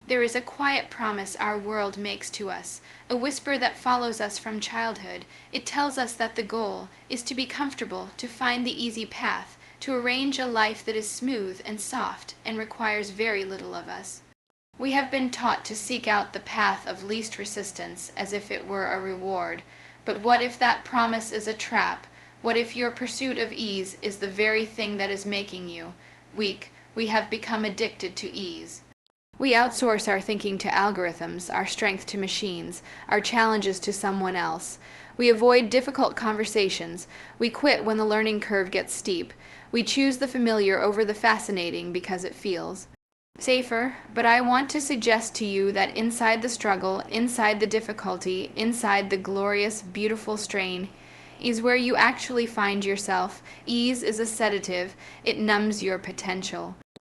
There is a quiet promise our world makes to us, a whisper that follows us from childhood. It tells us that the goal is to be comfortable, to find the easy path, to arrange a life that is smooth and soft and requires very little of us. We have been taught to seek out the path of least resistance as if it were a reward. But what if that promise is a trap? What if your pursuit of ease is the very thing that is making you weak? We have become addicted to ease. We outsource our thinking to algorithms, our strength to machines, our challenges to someone else. We avoid difficult conversations. We quit when the learning curve gets steep. We choose the familiar over the fascinating because it feels safer. But I want to suggest to you that inside the struggle, inside the difficulty, inside the glorious, beautiful strain, is where you actually find yourself. Ease is a sedative. It numbs your potential.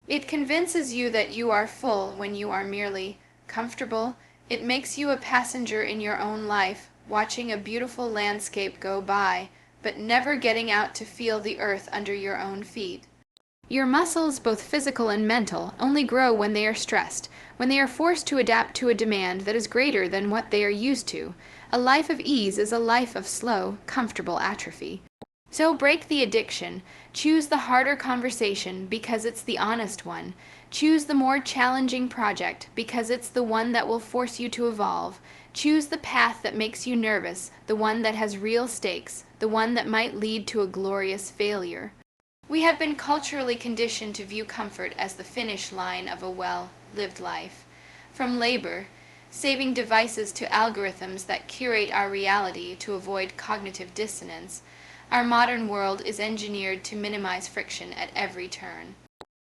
It convinces you that you are full when you are merely comfortable. It makes you a passenger in your own life, watching a beautiful landscape go by, but never getting out to feel the earth under your own feet. Your muscles, both physical and mental, only grow when they are stressed, when they are forced to adapt to a demand that is greater than what they are used to. A life of ease is a life of slow, comfortable atrophy. So break the addiction. Choose the harder conversation because it's the honest one. Choose the more challenging project because it's the one that will force you to evolve. Choose the path that makes you nervous, the one that has real stakes, the one that might lead to a glorious failure. We have been culturally conditioned to view comfort as the finish line of a well-lived life. From labor, saving devices to algorithms that curate our reality to avoid cognitive dissonance, our modern world is engineered to minimize friction at every turn.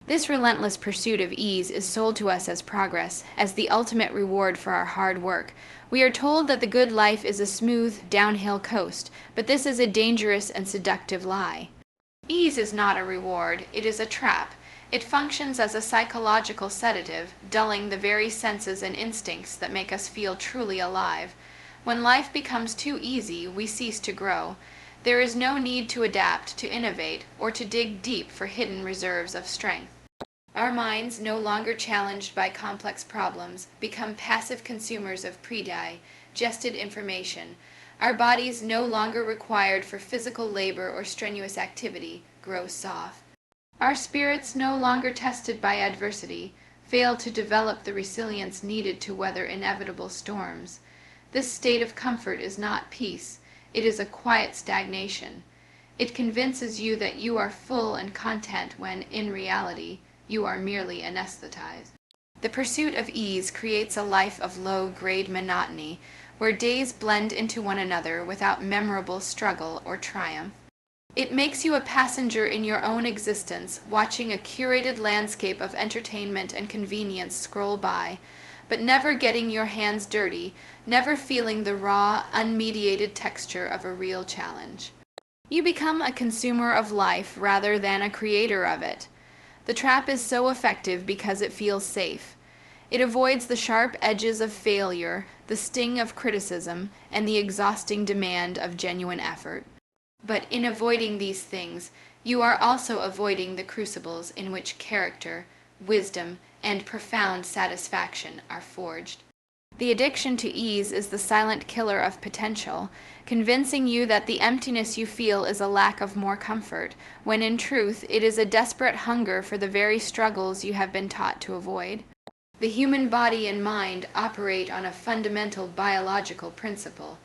This relentless pursuit of ease is sold to us as progress, as the ultimate reward for our hard work. We are told that the good life is a smooth, downhill coast, but this is a dangerous and seductive lie. Ease is not a reward, it is a trap. It functions as a psychological sedative, dulling the very senses and instincts that make us feel truly alive. When life becomes too easy, we cease to grow. There is no need to adapt, to innovate, or to dig deep for hidden reserves of strength. Our minds, no longer challenged by complex problems, become passive consumers of pre-digested information. Our bodies, no longer required for physical labor or strenuous activity, grow soft. Our spirits, no longer tested by adversity, fail to develop the resilience needed to weather inevitable storms. This state of comfort is not peace. It is a quiet stagnation. It convinces you that you are full and content when, in reality, you are merely anesthetized. The pursuit of ease creates a life of low-grade monotony, where days blend into one another without memorable struggle or triumph. It makes you a passenger in your own existence, watching a curated landscape of entertainment and convenience scroll by, but never getting your hands dirty, never feeling the raw, unmediated texture of a real challenge. You become a consumer of life rather than a creator of it. The trap is so effective because it feels safe. It avoids the sharp edges of failure, the sting of criticism, and the exhausting demand of genuine effort. But in avoiding these things, you are also avoiding the crucibles in which character, wisdom, and profound satisfaction are forged. The addiction to ease is the silent killer of potential, convincing you that the emptiness you feel is a lack of more comfort, when in truth it is a desperate hunger for the very struggles you have been taught to avoid. The human body and mind operate on a fundamental biological principle: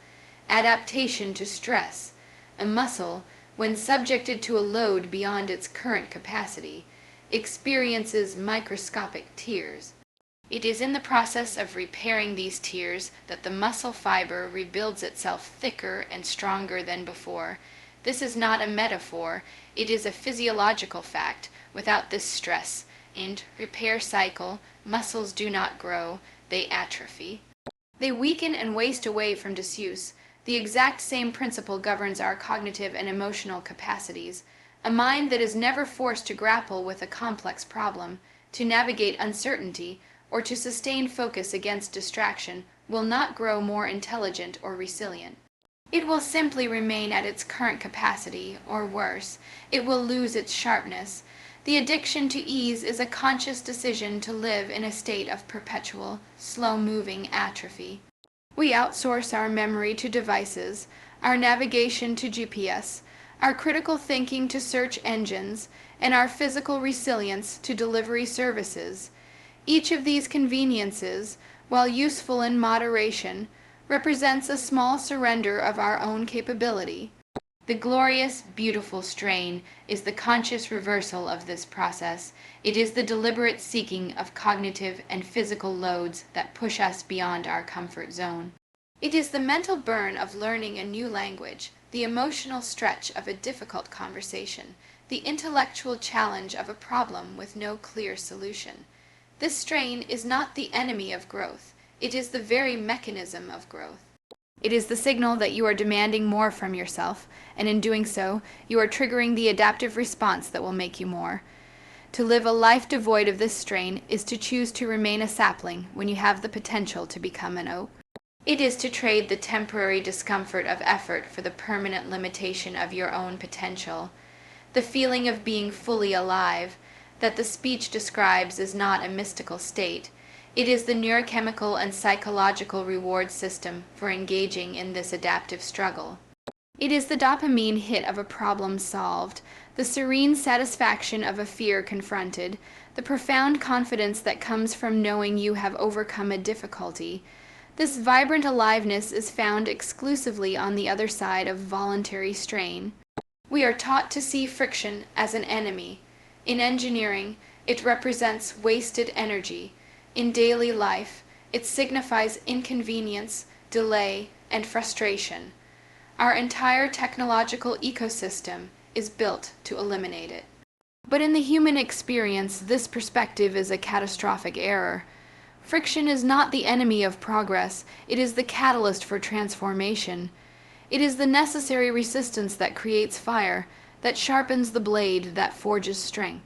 adaptation to stress. A muscle, when subjected to a load beyond its current capacity, experiences microscopic tears. It is in the process of repairing these tears that the muscle fiber rebuilds itself thicker and stronger than before. This is not a metaphor, it is a physiological fact. Without this stress and repair cycle, muscles do not grow, they atrophy. They weaken and waste away from disuse. The exact same principle governs our cognitive and emotional capacities. A mind that is never forced to grapple with a complex problem, to navigate uncertainty, or to sustain focus against distraction will not grow more intelligent or resilient. It will simply remain at its current capacity, or worse, it will lose its sharpness. The addiction to ease is a conscious decision to live in a state of perpetual, slow-moving atrophy. We outsource our memory to devices, our navigation to GPS, our critical thinking to search engines, and our physical resilience to delivery services. Each of these conveniences, while useful in moderation, represents a small surrender of our own capability. The glorious, beautiful strain is the conscious reversal of this process. It is the deliberate seeking of cognitive and physical loads that push us beyond our comfort zone. It is the mental burn of learning a new language, the emotional stretch of a difficult conversation, the intellectual challenge of a problem with no clear solution. This strain is not the enemy of growth. It is the very mechanism of growth. It is the signal that you are demanding more from yourself, and in doing so, you are triggering the adaptive response that will make you more. To live a life devoid of this strain is to choose to remain a sapling when you have the potential to become an oak. It is to trade the temporary discomfort of effort for the permanent limitation of your own potential. The feeling of being fully alive, that the speech describes, is not a mystical state. It is the neurochemical and psychological reward system for engaging in this adaptive struggle. It is the dopamine hit of a problem solved, the serene satisfaction of a fear confronted, the profound confidence that comes from knowing you have overcome a difficulty. This vibrant aliveness is found exclusively on the other side of voluntary strain. We are taught to see friction as an enemy. In engineering, it represents wasted energy. In daily life, it signifies inconvenience, delay, and frustration. Our entire technological ecosystem is built to eliminate it. But in the human experience, this perspective is a catastrophic error. Friction is not the enemy of progress, it is the catalyst for transformation. It is the necessary resistance that creates fire, that sharpens the blade, that forges strength.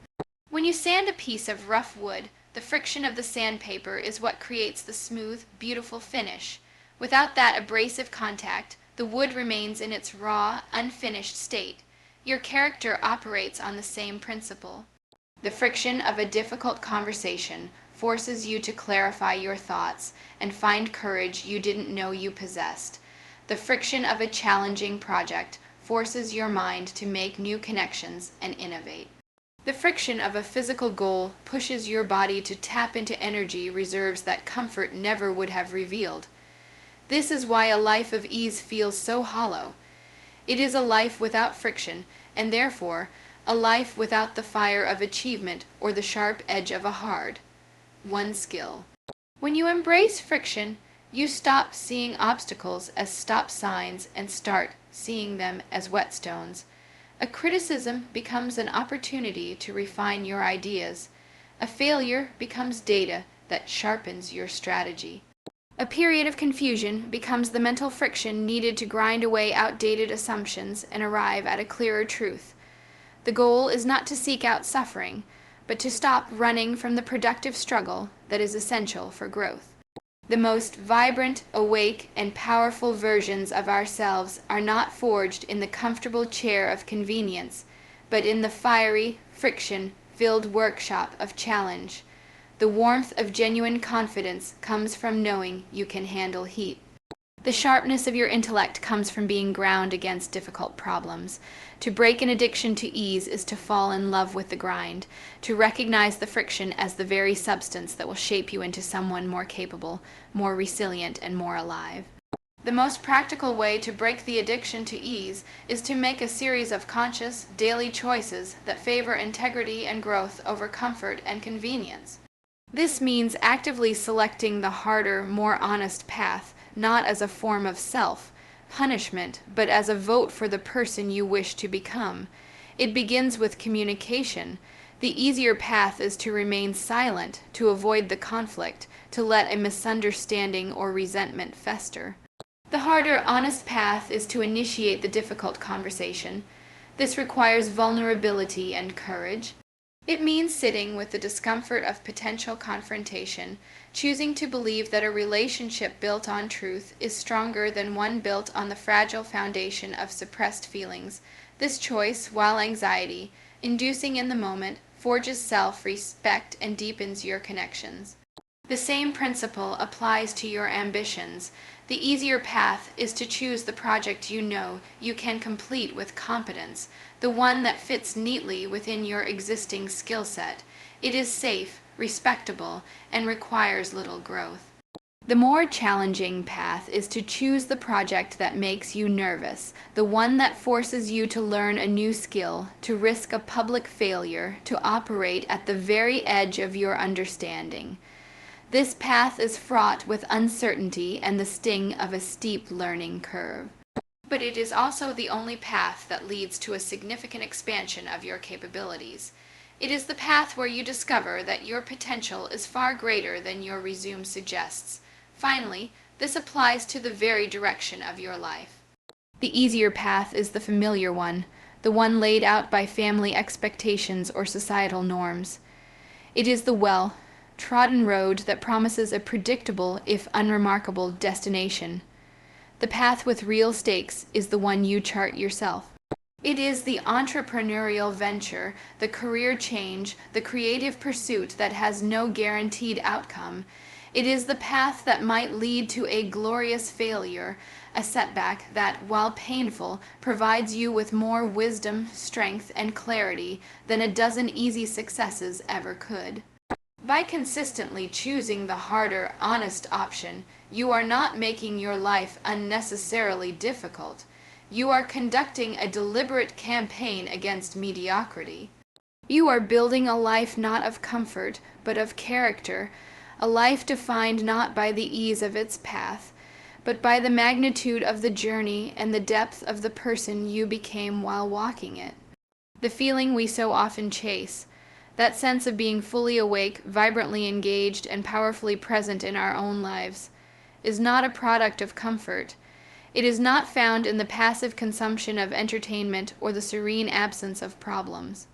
When you sand a piece of rough wood, the friction of the sandpaper is what creates the smooth, beautiful finish. Without that abrasive contact, the wood remains in its raw, unfinished state. Your character operates on the same principle. The friction of a difficult conversation forces you to clarify your thoughts and find courage you didn't know you possessed. The friction of a challenging project forces your mind to make new connections and innovate. The friction of a physical goal pushes your body to tap into energy reserves that comfort never would have revealed. This is why a life of ease feels so hollow. It is a life without friction, and therefore a life without the fire of achievement or the sharp edge of a hard-won skill. When you embrace friction, you stop seeing obstacles as stop signs and start seeing them as whetstones. A criticism becomes an opportunity to refine your ideas. A failure becomes data that sharpens your strategy. A period of confusion becomes the mental friction needed to grind away outdated assumptions and arrive at a clearer truth. The goal is not to seek out suffering, but to stop running from the productive struggle that is essential for growth. The most vibrant, awake, and powerful versions of ourselves are not forged in the comfortable chair of convenience, but in the fiery, friction-filled workshop of challenge. The warmth of genuine confidence comes from knowing you can handle heat. The sharpness of your intellect comes from being ground against difficult problems. To break an addiction to ease is to fall in love with the grind, to recognize the friction as the very substance that will shape you into someone more capable, more resilient, and more alive. The most practical way to break the addiction to ease is to make a series of conscious, daily choices that favor integrity and growth over comfort and convenience. This means actively selecting the harder, more honest path, not as a form of self-punishment, but as a vote for the person you wish to become. It begins with communication. The easier path is to remain silent, to avoid the conflict, to let a misunderstanding or resentment fester. The harder, honest path is to initiate the difficult conversation. This requires vulnerability and courage. It means sitting with the discomfort of potential confrontation, choosing to believe that a relationship built on truth is stronger than one built on the fragile foundation of suppressed feelings. This choice, while anxiety-inducing in the moment, forges self-respect, and deepens your connections. The same principle applies to your ambitions. The easier path is to choose the project you know you can complete with competence, the one that fits neatly within your existing skill set. It is safe, respectable, and requires little growth. The more challenging path is to choose the project that makes you nervous, the one that forces you to learn a new skill, to risk a public failure, to operate at the very edge of your understanding. This path is fraught with uncertainty and the sting of a steep learning curve. But it is also the only path that leads to a significant expansion of your capabilities. It is the path where you discover that your potential is far greater than your resume suggests. Finally, this applies to the very direction of your life. The easier path is the familiar one, the one laid out by family expectations or societal norms. It is the well-trodden road that promises a predictable, if unremarkable, destination. The path with real stakes is the one you chart yourself. It is the entrepreneurial venture, the career change, the creative pursuit that has no guaranteed outcome. It is the path that might lead to a glorious failure, a setback that, while painful, provides you with more wisdom, strength, and clarity than a dozen easy successes ever could. By consistently choosing the harder, honest option, you are not making your life unnecessarily difficult. You are conducting a deliberate campaign against mediocrity. You are building a life not of comfort, but of character, a life defined not by the ease of its path, but by the magnitude of the journey and the depth of the person you became while walking it. The feeling we so often chase, that sense of being fully awake, vibrantly engaged, and powerfully present in our own lives, is not a product of comfort. It is not found in the passive consumption of entertainment or the serene absence of problems.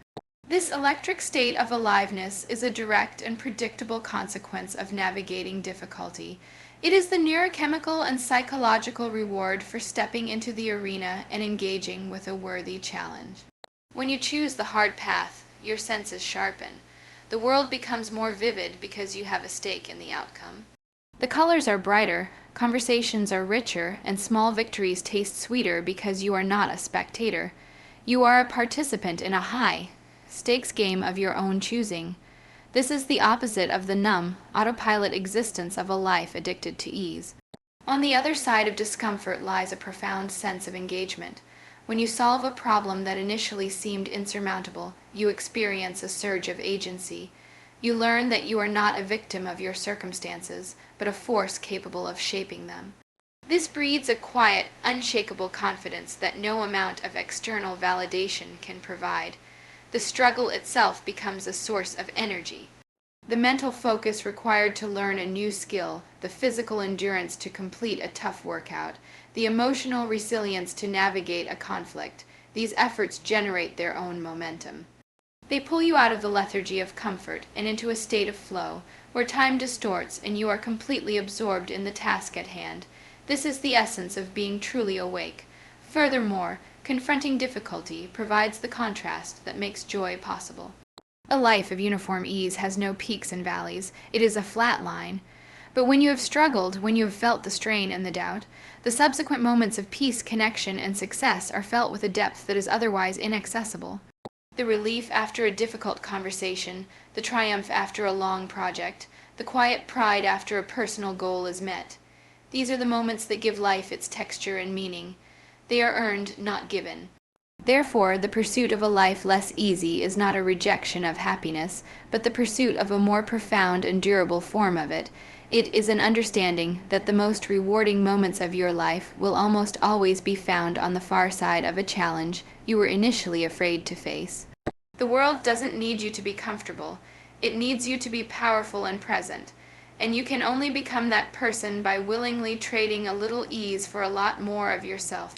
This electric state of aliveness is a direct and predictable consequence of navigating difficulty. It is the neurochemical and psychological reward for stepping into the arena and engaging with a worthy challenge. When you choose the hard path, your senses sharpen. The world becomes more vivid because you have a stake in the outcome. The colors are brighter, conversations are richer, and small victories taste sweeter because you are not a spectator. You are a participant in a high-stakes game of your own choosing. This is the opposite of the numb, autopilot existence of a life addicted to ease. On the other side of discomfort lies a profound sense of engagement. When you solve a problem that initially seemed insurmountable, you experience a surge of agency. You learn that you are not a victim of your circumstances, but a force capable of shaping them. This breeds a quiet, unshakable confidence that no amount of external validation can provide. The struggle itself becomes a source of energy. The mental focus required to learn a new skill, the physical endurance to complete a tough workout, the emotional resilience to navigate a conflict, these efforts generate their own momentum. They pull you out of the lethargy of comfort and into a state of flow, where time distorts and you are completely absorbed in the task at hand. This is the essence of being truly awake. Furthermore, confronting difficulty provides the contrast that makes joy possible. A life of uniform ease has no peaks and valleys. It is a flat line. But when you have struggled, when you have felt the strain and the doubt, the subsequent moments of peace, connection, and success are felt with a depth that is otherwise inaccessible. The relief after a difficult conversation, the triumph after a long project, the quiet pride after a personal goal is met. These are the moments that give life its texture and meaning. They are earned, not given. Therefore, the pursuit of a life less easy is not a rejection of happiness, but the pursuit of a more profound and durable form of it. It is an understanding that the most rewarding moments of your life will almost always be found on the far side of a challenge you were initially afraid to face. The world doesn't need you to be comfortable. It needs you to be powerful and present. And you can only become that person by willingly trading a little ease for a lot more of yourself.